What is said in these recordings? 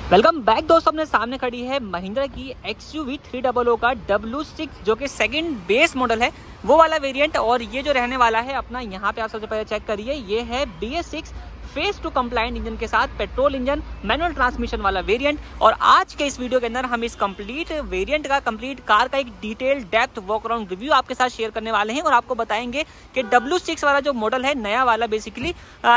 Welcome back दोस्तों, अपने सामने खड़ी है महिंद्रा की XUV 300 का W6 जो कि सेकंड बेस मॉडल है, वो वाला वेरिएंट। और ये जो रहने वाला है अपना, यहाँ पे आप सबसे पहले चेक करिए, ये है BS6 face to compliant engine के साथ पेट्रोल इंजन मैनुअल ट्रांसमिशन वाला वेरिएंट। और आज के इस वीडियो के अंदर हम इस कंप्लीट वेरिएंट का, कंप्लीट कार का एक detail depth walk around review आपके साथ शेयर करने वाले हैं। और आपको बताएंगे कि W6 वाला जो मॉडल है, नया वाला बेसिकली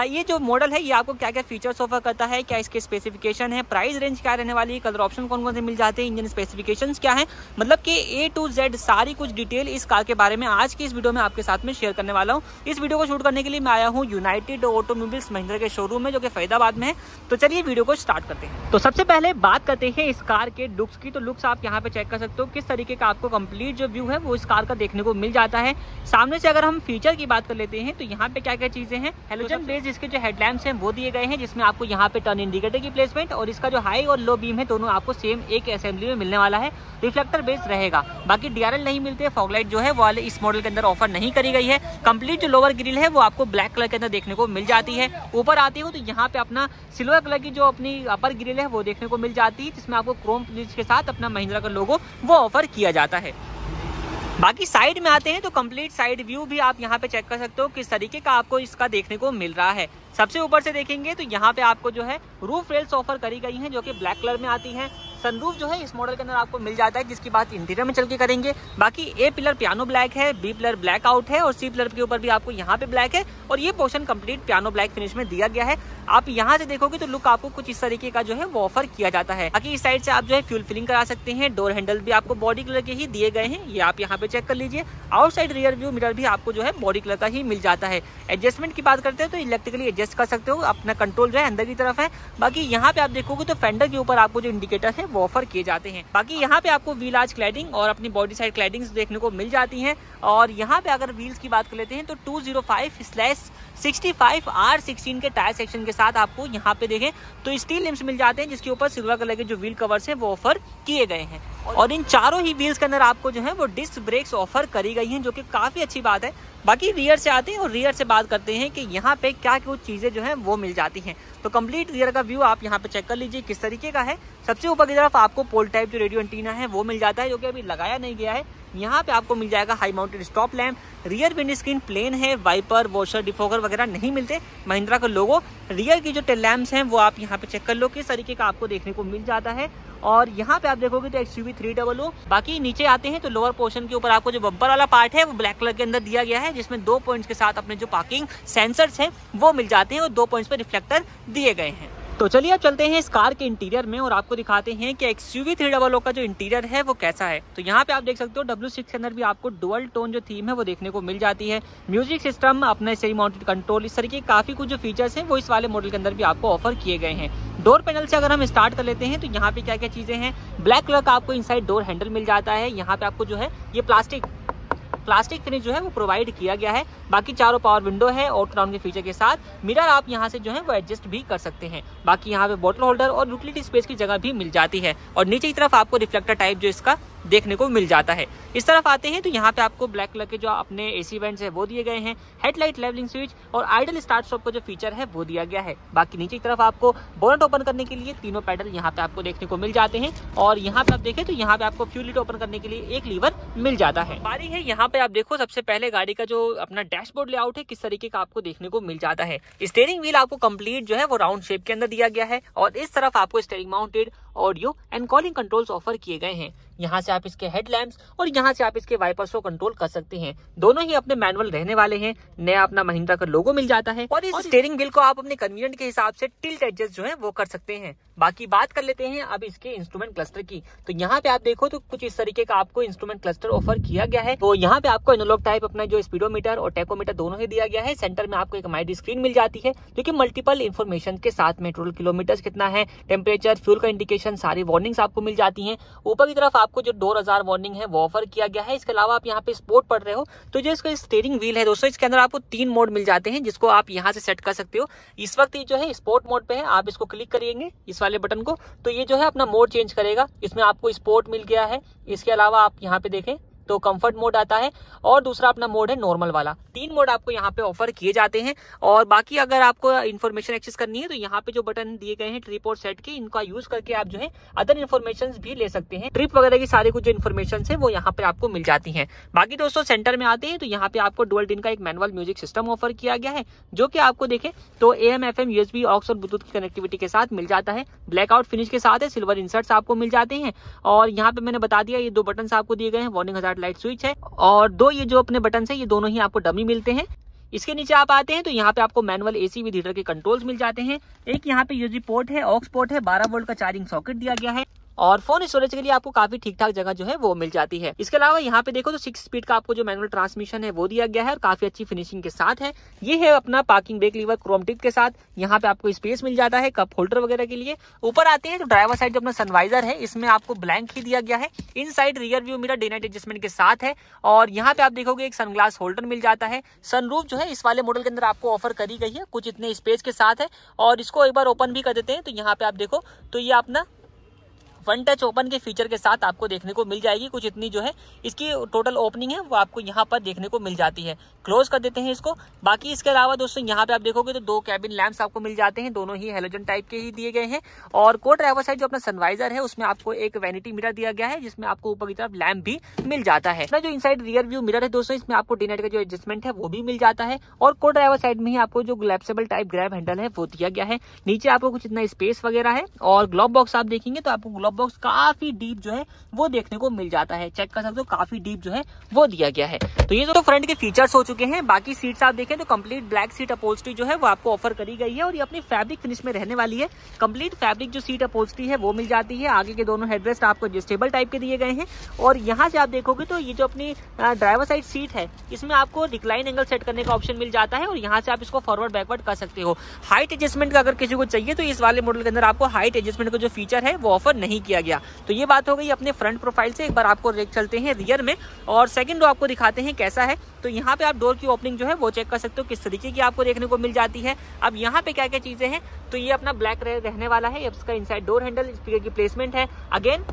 ये जो मॉडल है, ये आपको क्या क्या फीचर्स ऑफर करता है, क्या इसके स्पेसिफिकेशन है, प्राइस रेंज क्या रहने वाली है, कलर ऑप्शन कौन कौन से मिल जाते हैं, इंजन स्पेसिफिकेशंस क्या है, मतलब कि A to Z सारी कुछ डिटेल इस कार के बारे में आज की इस वीडियो में आपके साथ में शेयर करने वाला हूँ। इस वीडियो को शूट करने के लिए मैं आया हूँ यूनाइटेड ऑटोमोबाइल्स महिंद्रा के शोरूम में, जो कि फरीदाबाद में है। तो चलिए वीडियो को स्टार्ट करते हैं। तो सबसे पहले बात करते हैं इस कार के लुक्स की। तो लुक्स आप यहाँ पे चेक कर सकते हो, किस तरीके का आपको कंप्लीट जो व्यू है वो इस कार का देखने को मिल जाता है। सामने से अगर हम फीचर की बात कर लेते हैं तो यहाँ पे क्या क्या चीजें हैं, हेलोजन बेस्ड इसके जो हेडलैम्प्स हैं वो दिए गए हैं, जिसमें आपको यहाँ पे टर्न इंडिकेटर की प्लेसमेंट और इसका जो हाई और लो बीम है दोनों आपको सेम एक असेंबली में मिलने वाला है। रिफ्लेक्टर बेस्ड रहेगा, बाकी DRL नहीं मिलते। फॉगलाइट जो है वो वाले इस मॉडल के अंदर ऑफर नहीं करी गई है। कंप्लीट जो लोअर ग्रिल है वो आपको ब्लैक कलर के अंदर देखने को मिल जाती है। ऊपर आती हो तो यहाँ पे अपना सिल्वर कलर की जो अपनी अपर ग्रिल है वो देखने को मिल जाती है, जिसमें आपको क्रोम फिनिश के साथ अपना महिंद्रा का लोगो वो ऑफर किया जाता है। बाकी साइड में आते हैं तो कंप्लीट साइड व्यू भी आप यहाँ पे चेक कर सकते हो किस तरीके का आपको इसका देखने को मिल रहा है। सबसे ऊपर से देखेंगे तो यहाँ पे आपको जो है रूफ रेल्स ऑफर करी गई हैं, जो कि ब्लैक कलर में आती हैं। सनरूफ जो है इस मॉडल के अंदर आपको मिल जाता है, जिसकी बात इंटीरियर में चल के करेंगे। बाकी A पिलर पियानो ब्लैक है, B पिलर ब्लैक आउट है और C पिलर के ऊपर भी आपको यहाँ पे ब्लैक है। और ये portion complete piano black finish में दिया गया है। आप यहाँ से देखोगे तो लुक आपको कुछ इस तरीके का जो है वो ऑफर किया जाता है। बाकी इस साइड से आप जो है फ्यूल फिलिंग करा सकते हैं। डोर हैंडल भी आपको बॉडी कलर के ही दिए गए हैं, ये आप यहाँ पे चेक कर लीजिए। आउटसाइड रियर व्यू मिरर भी आपको जो है बॉडी कलर का ही मिल जाता है। एडजस्टमेंट की बात करते हैं तो इलेक्ट्रिकली एडजस्ट कर सकते हो, अपना कंट्रोल जो है अंदर की तरफ है। बाकी यहाँ पे आप देखोगे तो फेंडर के ऊपर आपको जो इंडिकेटर है वो ऑफर किए जाते हैं। बाकी यहाँ पे आपको व्हील आर्च क्लैडिंग और अपनी बॉडी साइड क्लैडिंग्स देखने को मिल जाती हैं। और यहाँ पे अगर व्हील्स की बात कर लेते हैं तो 205/65 R16 के टायर सेक्शन के साथ आपको यहाँ पे देखें तो स्टील लिम्स मिल जाते हैं, जिसके ऊपर सिल्वर कलर के जो व्हील कवर्स हैं वो ऑफर किए गए हैं। और इन चारों ही व्हील्स के अंदर आपको जो है वो डिस्क ब्रेक्स ऑफर करी गई हैं, जो कि काफी अच्छी बात है। बाकी रियर से आते हैं और रियर से बात करते हैं कि यहाँ पे क्या कुछ चीजें जो है वो मिल जाती हैं। तो कंप्लीट रियर का व्यू आप यहाँ पे चेक कर लीजिए किस तरीके का है। सबसे ऊपर की तरफ आपको पोल टाइप जो रेडियो एंटीना है वो मिल जाता है, जो कि अभी लगाया नहीं गया है। यहाँ पे आपको मिल जाएगा high mounted stop lamp, rear windscreen plain है, वाइपर वॉशर डिफोगर वगैरह नहीं मिलते। महिंद्रा का लोगो, रियर की जो टेल लैम्प्स हैं वो आप यहाँ पे चेक कर लो किस तरीके का आपको देखने को मिल जाता है। और यहाँ पे आप देखोगे तो XUV 300। बाकी नीचे आते हैं तो लोअर पोर्शन के ऊपर आपको जो बम्पर वाला पार्ट है वो ब्लैक कलर के अंदर दिया गया है, जिसमें 2 पॉइंट्स के साथ अपने जो पार्किंग सेंसर्स हैं वो मिल जाते हैं और 2 पॉइंट्स पे रिफ्लेक्टर दिए गए हैं। तो चलिए अब चलते हैं इस कार के इंटीरियर में और आपको दिखाते हैं कि XUV 300 का जो इंटीरियर है वो कैसा है। तो यहाँ पे आप देख सकते हो W6 के अंदर भी आपको डुअल टोन जो थीम है वो देखने को मिल जाती है। म्यूजिक सिस्टम, अपने सेरी माउंटेड कंट्रोल, इस तरीके काफी कुछ जो फीचर्स हैं वो इस वाले मॉडल के अंदर भी आपको ऑफर किए गए हैं। डोर पैनल से अगर हम स्टार्ट कर लेते हैं तो यहाँ पे क्या क्या चीजें हैं, ब्लैक कलर का आपको इनसाइड डोर हैंडल मिल जाता है। यहाँ पे आपको जो है ये प्लास्टिक फिनिश जो है वो प्रोवाइड किया गया है। बाकी चारों पावर विंडो है, ऑटो डाउन के फीचर के साथ। मिरर आप यहाँ से जो है वो एडजस्ट भी कर सकते हैं। बाकी यहाँ पे बोतल होल्डर और यूटिलिटी स्पेस की जगह भी मिल जाती है। और नीचे की तरफ आपको रिफ्लेक्टर टाइप जो इसका देखने को मिल जाता है। इस तरफ आते हैं तो यहाँ पे आपको ब्लैक कलर के जो अपने AC वेंट्स है वो दिए गए हैं। हेडलाइट लेवलिंग स्विच और आइडल स्टार्ट स्टॉप का जो फीचर है वो दिया गया है। बाकी नीचे की तरफ आपको बोनट ओपन करने के लिए तीनों पैडल यहाँ पे आपको देखने को मिल जाते हैं। और यहाँ पे आप देखें तो यहाँ पे आपको फ्यूल लिड ओपन करने के लिए एक लीवर मिल जाता है। बारी है यहाँ पे आप देखो, सबसे पहले गाड़ी का जो अपना डैशबोर्ड लेआउट है किस तरीके का आपको देखने को मिल जाता है। स्टीयरिंग व्हील आपको कंप्लीट जो है वो राउंड शेप के अंदर दिया गया है। और इस तरफ आपको steering mounted audio and calling controls offer किए गए हैं। यहाँ से आप इसके हेडलैम्प्स और यहाँ से आप इसके वाइपर्स को कंट्रोल कर सकते हैं। दोनों ही अपने मैनुअल रहने वाले हैं। नया अपना महिंद्रा का लोगो मिल जाता है। और इस स्टीयरिंग व्हील को आप अपने कन्वीनियंट के हिसाब से टिल्ट एडजस्ट जो है वो कर सकते हैं। बाकी बात कर लेते हैं अब इसके इंस्ट्रूमेंट क्लस्टर की। तो यहाँ पे आप देखो तो कुछ इस तरीके का आपको इंस्ट्रूमेंट क्लस्टर ऑफर किया गया है। तो यहाँ पे आपको एनालॉग टाइप अपना जो स्पीडोमीटर और टेकोमीटर दोनों ही दिया गया है। सेंटर में आपको एक माइड स्क्रीन मिल जाती है, जो कि मल्टीपल इन्फॉर्मेशन के साथ में टोटल किलोमीटर कितना है, टेम्परेचर, फ्यूल का इंडिकेशन, सारी वार्निंग्स आपको मिल जाती हैं। ऊपर की तरफ आपको जो 2000 वार्निंग है वो ऑफर किया गया है। इसके अलावा आप यहाँ पे स्पोर्ट पढ़ रहे हो तो जो इसका स्टीयरिंग व्हील है दोस्तों, इसके अंदर आपको 3 मोड मिल जाते हैं, जिसको आप यहाँ से सेट कर सकते हो। इस वक्त ये जो है स्पोर्ट मोड पे है, आप इसको क्लिक करिएंगे इस वाले बटन को तो ये जो है अपना मोड चेंज करेगा। इसमें आपको स्पोर्ट मिल गया है। इसके अलावा आप यहाँ पे देखें तो कंफर्ट मोड आता है, और दूसरा अपना मोड है नॉर्मल वाला। 3 मोड आपको यहाँ पे ऑफर किए जाते हैं। और बाकी अगर आपको इन्फॉर्मेशन एक्सेस करनी है तो यहाँ पे जो बटन दिए गए हैं ट्रिप और सेट के, इनका यूज करके आप जो है अदर इन्फॉर्मेशन भी ले सकते हैं। ट्रिप वगैरह की सारी कुछ जो इन्फॉर्मेशन है वो यहाँ पे आपको मिल जाती है। बाकी दोस्तों सेंटर में आते हैं तो यहाँ पे आपको डुअल टिन का एक मैनुअल म्यूजिक सिस्टम ऑफर किया गया है, जो कि आपको देखें तो AM FM USB ऑक्स और ब्लूटूथ की कनेक्टिविटी के साथ मिल जाता है। ब्लैकआउट फिनिश के साथ है, सिल्वर इंसर्ट्स आपको मिल जाते हैं। और यहाँ पे मैंने बता दिया ये 2 बटन आपको दिए गए हैं, वार्निंग हजार्ड लाइट स्विच है, और 2 ये जो अपने बटन है ये दोनों ही आपको डमी मिलते हैं। इसके नीचे आप आते हैं तो यहाँ पे आपको मैनुअल AC विद हीटर के कंट्रोल्स मिल जाते हैं। एक यहाँ पे USB पोर्ट है, ऑक्स पोर्ट है, 12 वोल्ट का चार्जिंग सॉकेट दिया गया है, और फोन स्टोरेज के लिए आपको काफी ठीक ठाक जगह जो है वो मिल जाती है। इसके अलावा यहाँ पे देखो तो 6 स्पीड का आपको जो मैनुअल ट्रांसमिशन है वो दिया गया है, और काफी अच्छी फिनिशिंग के साथ है। ये है अपना parking brake lever Chrome tip के साथ। यहाँ पे आपको स्पेस मिल जाता है कप होल्डर वगैरह के लिए। ऊपर आते हैं तो ड्राइवर साइड जो अपना सनवाइजर है इसमें आपको ब्लैंक ही दिया गया है। Inside rear view mirror day night adjustment के साथ है, और यहाँ पे आप देखोगे एक सनग्लास होल्डर मिल जाता है। सनरूफ जो है इस वाले मॉडल के अंदर आपको ऑफर करी गई है, कुछ इतने स्पेस के साथ है। और इसको एक बार ओपन भी कर देते हैं तो यहाँ पे आप देखो तो ये अपना वन टच ओपन के फीचर के साथ आपको देखने को मिल जाएगी। कुछ इतनी जो है इसकी टोटल ओपनिंग है वो आपको यहाँ पर देखने को मिल जाती है। क्लोज कर देते हैं इसको। बाकी इसके अलावा दोस्तों यहाँ पे आप देखोगे तो 2 कैबिन लैंप्स आपको मिल जाते हैं, दोनों ही हेलोजन टाइप के ही दिए गए हैं। और को ड्राइवर साइड जो अपना सनवाइजर है उसमें आपको एक वैनिटी मिरर दिया गया है, जिसमें आपको ऊपर की तरफ लैंप भी मिल जाता है। जो इनसाइड रियर व्यू मिरर है दोस्तों इसमें आपको डे नाइट का जो एडजस्टमेंट है वो भी मिल जाता है। और को ड्राइवर साइड में ही आपको जो ग्लैप्सेबल टाइप ग्रैब हैंडल है वो दिया गया है। नीचे आपको कुछ इतना स्पेस वगैरह है, और ग्लोव बॉक्स आप देखेंगे तो आपको ग्लोव बॉक्स काफी डीप जो है वो देखने को मिल जाता है। चेक कर सकते हो काफी डीप जो है वो दिया गया है। तो ये तो फ्रंट के फीचर्स हो चुके हैं। बाकी सीट्स आप देखें तो कंप्लीट ब्लैक सीट अपहोल्स्ट्री जो है वो आपको ऑफर करी गई है, और ये अपनी फैब्रिक फिनिश में रहने वाली है। कंप्लीट फैब्रिक जो सीट अपहोल्स्ट्री है वो मिल जाती है। आगे के दोनों हेडरेस्ट आपको एडजस्टेबल टाइप के दिए गए हैं। और यहाँ से आप देखोगे तो ये जो अपनी ड्राइवर साइड सीट है इसमें आपको रिक्लाइन एंगल सेट करने का ऑप्शन मिल जाता है, और यहाँ से आप इसको फॉरवर्ड बैकवर्ड कर सकते हो। हाइट एडजस्टमेंट का अगर किसी को चाहिए तो इस वाले मॉडल के अंदर आपको हाइट एडजस्टमेंट का जो फीचर है वो ऑफर नहीं किया गया। तो ये बात हो गई अपने फ्रंट प्रोफाइल से। एक बार आपको देख चलते हैं रियर में, और सेकंड रो आपको दिखाते हैं कैसा है। तो यहाँ पे आप डोर की ओपनिंग जो है वो चेक कर सकते हो किस तरीके की आपको देखने को मिल जाती है। अब यहाँ पे क्या क्या चीजें हैं तो ये अपना ब्लैक रहने वाला है। इसका इनसाइड डोर हैंडल, स्पीकर की प्लेसमेंट है, अगेन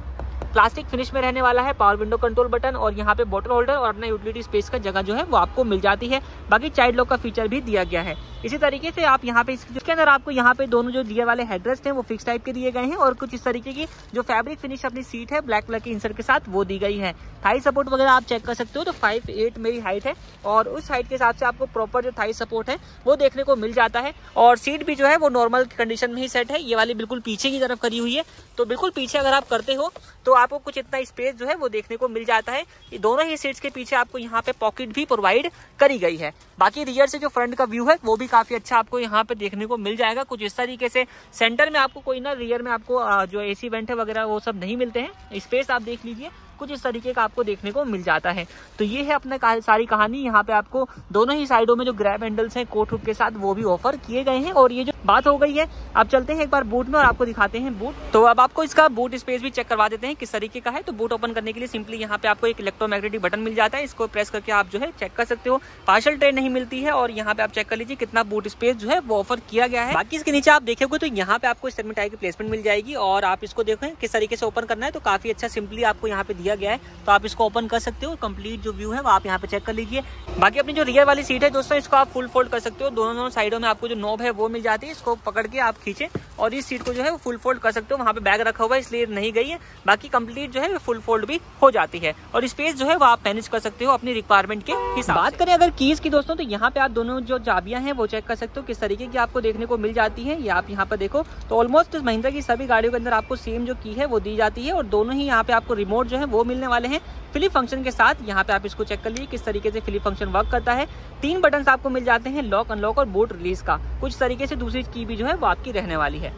प्लास्टिक फिनिश में रहने वाला है। पावर विंडो कंट्रोल बटन, और यहाँ पे बॉटल होल्डर और अपना यूटिलिटी स्पेस का जगह जो है वो आपको मिल जाती है। बाकी चाइल्ड लॉक का फीचर भी दिया गया है। इसी तरीके से आप यहाँ पे इसके अंदर आपको यहाँ पे दोनों जो रियर वाले हेडरेस्ट हैं वो फिक्स टाइप के दिए गए हैं, और कुछ इस तरीके की जो फैब्रिक फिनिश अपनी सीट है ब्लैक कलर के इंसर्ट के साथ वो दी गई है। थाई सपोर्ट वगैरह आप चेक कर सकते हो तो 5'8" मेरी हाइट है, और उस हाइट के हिसाब से आपको प्रॉपर जो थाई सपोर्ट है वो देखने को मिल जाता है। और सीट भी जो है वो नॉर्मल कंडीशन में ही सेट है। ये वाली बिल्कुल पीछे की तरफ करी हुई है, तो बिल्कुल पीछे अगर आप करते हो तो आपको कुछ इतना स्पेस जो है वो देखने को मिल जाता है। ये दोनों ही सीट्स के पीछे आपको यहाँ पे पॉकेट भी प्रोवाइड करी गई है। बाकी रियर से जो फ्रंट का व्यू है वो भी काफी अच्छा आपको यहाँ पे देखने को मिल जाएगा। कुछ इस तरीके से सेंटर में आपको कोई ना रियर में आपको जो AC वेंट है वगैरह वो सब नहीं मिलते हैं। स्पेस आप देख लीजिए कुछ इस तरीके का आपको देखने को मिल जाता है। तो ये है अपने सारी कहानी। यहाँ पे आपको दोनों ही साइडों में जो ग्रैब हैंडल्स हैं कोट हुक के साथ वो भी ऑफर किए गए हैं। और ये जो बात हो गई है, अब चलते हैं एक बार बूट में और आपको दिखाते हैं बूट। तो अब आपको इसका बूट स्पेस भी चेक करवा देते हैं किस तरीके का है। तो बूट ओपन करने के लिए सिंपली यहाँ पे आपको एक इलेक्ट्रोमैग्नेटिक बटन मिल जाता है, इसको प्रेस करके आप जो है चेक कर सकते हो। पार्सल ट्रे नहीं मिलती है, और यहाँ पे आप चेक कर लीजिए कितना बूट स्पेस जो है वो ऑफर किया गया है। बाकी इसके नीचे आप देखेंगे तो यहाँ पे आपको स्टेटमेंट टाइप की प्लेसमेंट मिल जाएगी, और आप इसको देखें किस तरीके से ओपन करना है। तो काफी अच्छा सिंपली आपको यहाँ पे दिया गया है, तो आप इसको ओपन कर सकते हो। कंप्लीट जो व्यू है वो आप यहाँ पे चेक कर लीजिए। बाकी अपनी जो रियर वाली सीट है दोस्तों इसको आप फुल फोल्ड कर सकते हो। दोनों साइडों में आपको जो नॉब है वो मिल जाती है, इसको पकड़ के आप खींचे और इस सीट को जो है वो फुल फोल्ड कर सकते हो। वहाँ पे बैग रखा हुआ है इसलिए नहीं गई है। बाकी कंप्लीट जो है फुल फोल्ड भी हो जाती है, और स्पेस जो है वो आप मैनेज कर सकते हो अपनी रिक्वायरमेंट के हिसाब। बात करें अगर कीज की दोस्तों, तो यहाँ पे आप दोनों जो चाबियां हैं वो चेक कर सकते हो किस तरीके की आपको देखने को मिल जाती है। ये आप यहाँ पर देखो तो ऑलमोस्ट महिंद्रा की सभी गाड़ियों के अंदर आपको सेम जो की है वो दी जाती है, और दोनों ही यहाँ पे आपको रिमोट जो है वो मिलने वाले हैं फ्लिप फंक्शन के साथ। यहाँ पे आप इसको चेक कर लीजिए किस तरीके से फ्लिप फंक्शन वर्क करता है। 3 बटन आपको मिल जाते हैं, लॉक, अनलॉक और बूट रिलीज का। कुछ तरीके से दूसरी की भी जो है वो आपकी रहने वाली है।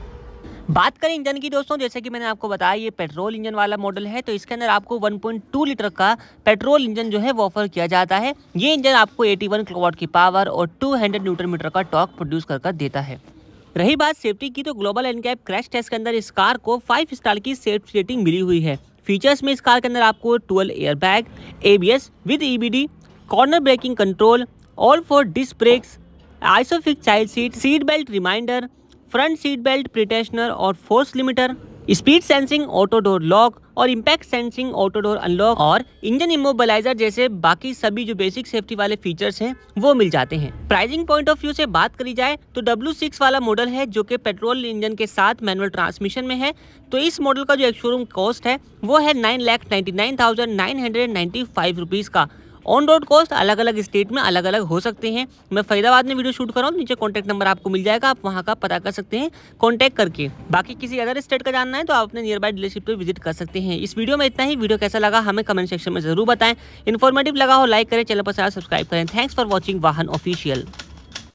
बात करें इंजन की दोस्तों, जैसे कि मैंने आपको बताया ये पेट्रोल इंजन वाला मॉडल है, तो इसके अंदर आपको 1.2 लीटर का पेट्रोल इंजन जो है वो ऑफर किया जाता है। ये इंजन आपको 81 किलोवाट की पावर और 200 न्यूटन मीटर का टॉर्क प्रोड्यूस कर देता है। रही बात सेफ्टी की, तो ग्लोबल एनकैप क्रैश टेस्ट के अंदर इस कार को 5 स्टार की सेफ्टी रेटिंग मिली हुई है। फीचर्स में इस कार के अंदर आपको 12 air bag, ABS with EBD, corner braking control, all 4 disc brakes, isofix child seat, seat belt reminder, front seat belt pretensioner और force limiter, speed sensing auto door lock और impact sensing auto door unlock और engine immobiliser जैसे बाकी सभी जो basic safety वाले features हैं वो मिल जाते हैं। प्राइसिंग पॉइंट ऑफ व्यू से बात करी जाए तो W6 वाला मॉडल है जो कि पेट्रोल इंजन के साथ मैनुअल ट्रांसमिशन में है। तो इस मॉडल का जो एक शोरूम कॉस्ट है वो है 9,99,995 रुपीज़ का। ऑन रोड कॉस्ट अलग अलग स्टेट में अलग अलग हो सकते हैं। मैं फरीदाबाद में वीडियो शूट कर रहा हूँ, नीचे कॉन्टैक्ट नंबर आपको मिल जाएगा, आप वहाँ का पता कर सकते हैं कॉन्टैक्ट करके। बाकी किसी अदर स्टेट का जानना है तो आप अपने नियर बाय डीलरशिप पे विजिट कर सकते हैं। इस वीडियो में इतना ही। वीडियो कैसा लगा हमें कमेंट सेक्शन में जरूर बताएं। इन्फॉर्मेटिव लगा हो लाइक करें, चैनल पर सब्सक्राइब करें। थैंक्स फॉर वॉचिंग वाहन ऑफिशियल।